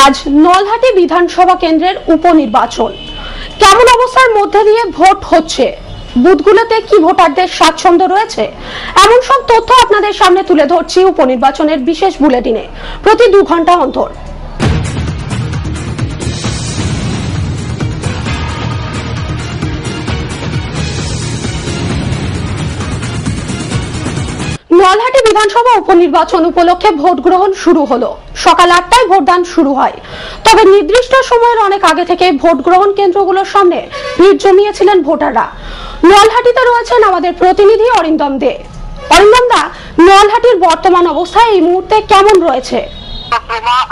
আজ নলহাটি বিধানসভা কেন্দ্রের উপনির্বাচন। কেমন অবস্থার মধ্যে দিয়ে ভোট হচ্ছে, বুথগুলোতে কি ভোটারদের স্বাচ্ছন্দ্য রয়েছে, এমন সব তথ্য আপনাদের সামনে তুলে ধরছি উপনির্বাচনের বিশেষ বুলেটিনে প্রতি 2 ঘন্টা অন্তর। নলহাটি বিধানসভা উপনির্বাচন উপলক্ষে ভোট গ্রহণ শুরু হলো। সকাল 8টায় ভোটদান শুরু হয়। তবে নির্দিষ্ট সময়ের অনেক আগে থেকে ভোট গ্রহণ কেন্দ্রগুলোর সামনে ভিড় জমিয়েছিলেন ভোটাররা। নলহাটিতে রয়েছেন আমাদের প্রতিনিধি অরিন্দম দে। অরিন্দম দা, নলহাটির বর্তমান অবস্থা এই মুহূর্তে কেমন রয়েছে?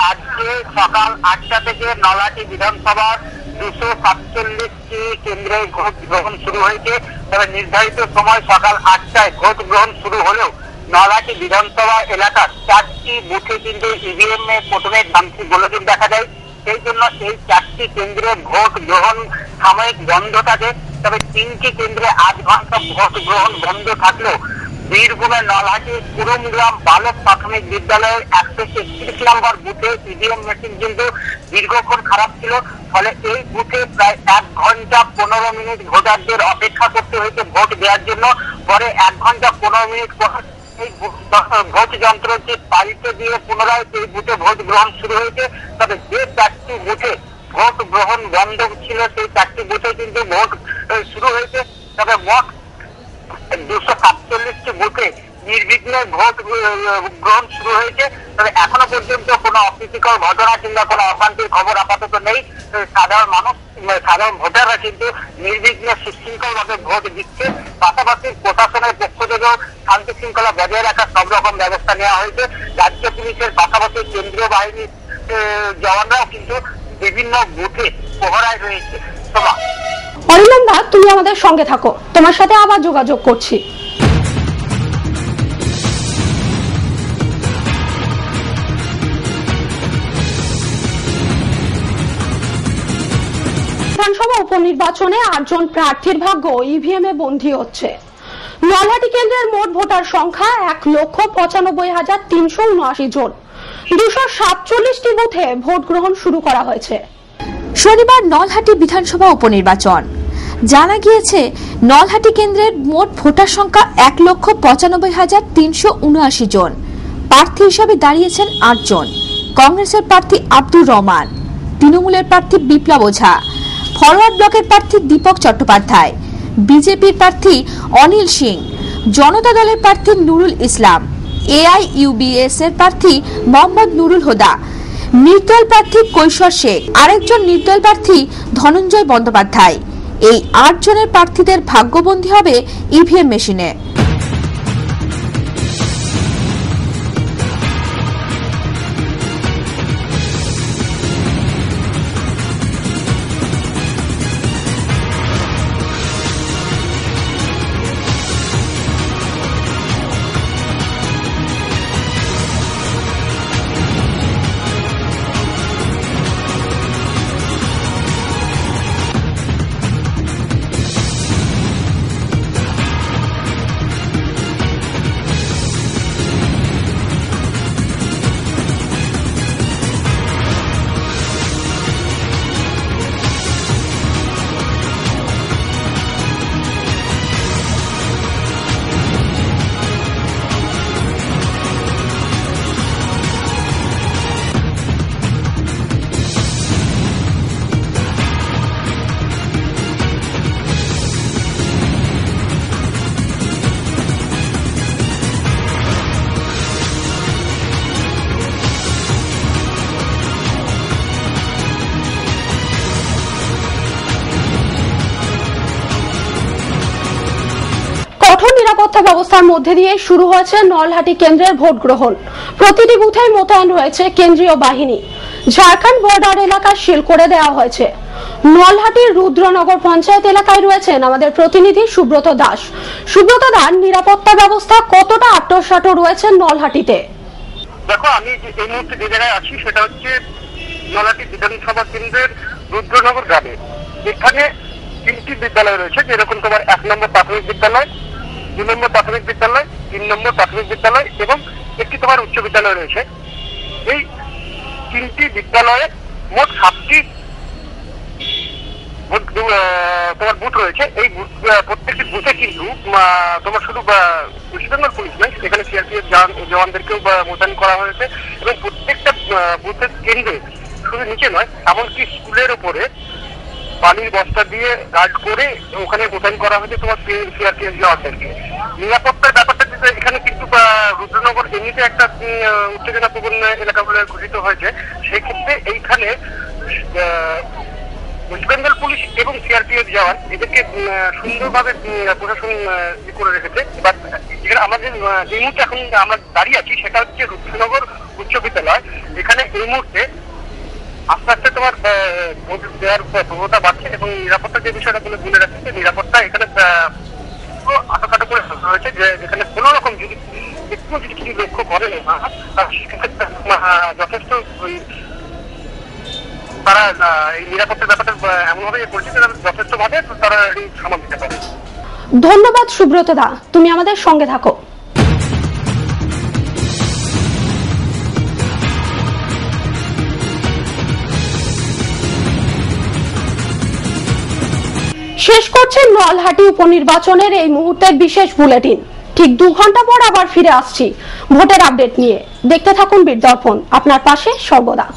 আজকে সকাল 8টা থেকে নলহাটি বিধানসভার 247টি কেন্দ্রে ভোট গ্রহণ শুরু হয়েছে। তবে নির্ধারিত সময় সকাল 8টায় ভোট গ্রহণ শুরু হলেও নলহাটি বিধানসভা এলাকার 4টি বুথে কিন্তু ইভিএম এ প্রথমে যান্ত্রিক গোলযোগ দেখা যায়। সেই জন্য এই 4টি কেন্দ্রে ভোট গ্রহণ সাময়িক বন্ধ থাকে। তবে 3টি কেন্দ্রে 8 ঘন্টা ভোট গ্রহণ বন্ধ থাকলেও বীরভূমের নলহাটি কুরুমগ্রাম বালক প্রাথমিক বিদ্যালয়ের 131 নম্বর বুথে ইভিএম মেশিন কিন্তু দীর্ঘক্ষণ খারাপ ছিল। ফলে এই বুথে প্রায় 1 ঘন্টা 15 মিনিট ভোটারদের অপেক্ষা করতে হয়েছে ভোট দেওয়ার জন্য। পরে 1 ঘন্টা 15 মিনিট পর এই ভোট যন্ত্রটি পাল্টে দিয়ে পুনরায় এই বুথে ভোট গ্রহণ শুরু হয়েছে। তবে যে 4টি বুথে ভোট গ্রহণ বন্ধ ছিল সেই 4টি বুথে কিন্তু ভোট শুরু হয়েছে। তবে মোট 247টি বুথে নির্বিঘ্নে ভোট গ্রহণ শুরু হয়েছে। তবে এখনো পর্যন্ত কোনো অপ্রীতিকর ঘটনা কিংবা কোনো অশান্তির খবর আপাতত নেই। সাধারণ ভোটাররা কিন্তু নির্বিঘ্নে সুশৃঙ্খল ভাবে ভোট দিচ্ছে। পাশাপাশি প্রশাসনের পক্ষ থেকেও শান্তি শৃঙ্খলা বজায় রাখার সব রকম ব্যবস্থা নেওয়া হয়েছে। রাজ্য পুলিশের পাশাপাশি কেন্দ্রীয় বাহিনীর জওয়ানরাও কিন্তু বিভিন্ন বুথে পহরায় রয়েছে। অরিন্দম দা, তুমি আমাদের সঙ্গে থাকো, তোমার সাথে আবার যোগাযোগ করছি। বিধানসভা উপনির্বাচনে 8 জন প্রার্থীর ভাগ্য ইভিএম এ বন্দী হচ্ছে। নলহাটি কেন্দ্রের মোট ভোটার সংখ্যা 1,95,379 জন। 247টি বুথে ভোট গ্রহণ শুরু করা হয়েছে। শনিবার নলহাটি বিধানসভা উপনির্বাচন। জানা গিয়েছে নলহাটি কেন্দ্রের মোট ভোটার সংখ্যা 1,95,379 জন। প্রার্থী হিসাবে দাঁড়িয়েছেন 8 জন। কংগ্রেসের প্রার্থী আব্দুর রহমান, তৃণমূলের প্রার্থী বিপ্লব ওঝা, ফরওয়ার্ড ব্লকের প্রার্থী দীপক চট্টোপাধ্যায়, বিজেপির প্রার্থী অনিল সিং, জনতা দলের প্রার্থী নুরুল ইসলাম, এআইইউবিএস এর প্রার্থী মোহাম্মদ নুরুল হুদা, নির্দল প্রার্থী কৈশোর শেখ, আরেকজন নির্দল প্রার্থী ধনঞ্জয় বন্দ্যোপাধ্যায়। এই 8 জনের প্রার্থীদের ভাগ্যবন্দী হবে ইভিএম মেশিনে। কঠোর নিরাপত্তা ব্যবস্থার মধ্যে দিয়ে শুরু হয়েছে নলহাটি কেন্দ্রের ভোট গ্রহণ। প্রতিটি বুথে মোতায়েন রয়েছে কেন্দ্রীয় বাহিনী। ঝাড়খণ্ড বর্ডার এলাকা সিল করে দেওয়া হয়েছে। নলহাটির রুদ্রনগর পঞ্চায়েত এলাকায় রয়েছেন আমাদের প্রতিনিধি সুব্রত দাস। সুব্রত দা, নিরাপত্তা ব্যবস্থা কতটা আট্টসাট্ট রয়েছে নলহাটিতে? দেখো, আমি এই মুহূর্তে যে জায়গায় আছি সেটা হচ্ছে নলহাটি বিধানসভা কেন্দ্রের রুদ্রনগর গ্রামে। এখানে 3টি বিদ্যালয় রয়েছে, যেরকম তোমার 1 নম্বর প্রাথমিক বিদ্যালয়, 2 নম্বর প্রাথমিক বিদ্যালয়, 3 নম্বর প্রাথমিক বিদ্যালয় এবং একটি তোমার উচ্চ বিদ্যালয় রয়েছে। এই 3টি বিদ্যালয়ে মোট 7টি তোমার বুথ রয়েছে। এই প্রত্যেকটি বুথে কিন্তু তোমার শুধু ওয়েস্ট বেঙ্গল পুলিশ নয়, এখানে সিআরপিএফ জওয়ানদেরকেও মোতায়েন করা হয়েছে এবং প্রত্যেকটা বুথের কেন্দ্রে শুধু নিচে নয়, এমনকি স্কুলের ওপরে পানির বস্তা দিয়ে গার্ড করে ওখানে মোতায়েন করা হয়েছে তোমার সিআরপিএফ জওয়ানদেরকে। নিরাপত্তার ব্যাপারটা এখানে কিন্তু রুদ্রনগর এমনিতে একটা উত্তেজনাপূর্ণ এলাকা বলে ঘোষিত হয়েছে। সেক্ষেত্রে এইখানে ওয়েস্ট বেঙ্গল পুলিশ এবং সিআরপিএফ জওয়ান এদেরকে সুন্দরভাবে প্রশাসন করে রেখেছে। এবার আমাদের এই মুহূর্তে এখন আমরা দাঁড়িয়ে আছি সেটা হচ্ছে রুদ্রনগর উচ্চ বিদ্যালয়। এখানে এই মুহূর্তে আস্তে আস্তে তোমার ভোট দেওয়ার প্রবণতা বাড়ছে এবং নিরাপত্তার যে বিষয়টা বলে রাখছে, নিরাপত্তা এখানে আটাকাটা করে হয়েছে যে এখানে কোন রকম যদি একটু যদি কিছু লক্ষ্য করে সেক্ষেত্রে যথেষ্ট তারা এই নিরাপত্তার ব্যাপারটা এমনভাবে করছে যে যথেষ্ট ভাবে তারা সামাল দিতে পারে। ধন্যবাদ সুব্রত দা, তুমি আমাদের সঙ্গে থাকো। শেষ করছে নলহাটি উপনির্বাচনের এই মুহূর্তের বিশেষ বুলেটিন। ঠিক 2 ঘন্টা পর আবার ফিরে আসছি ভোটের আপডেট নিয়ে। দেখতে থাকুন বীর দর্পণ, আপনার পাশে সর্বদা।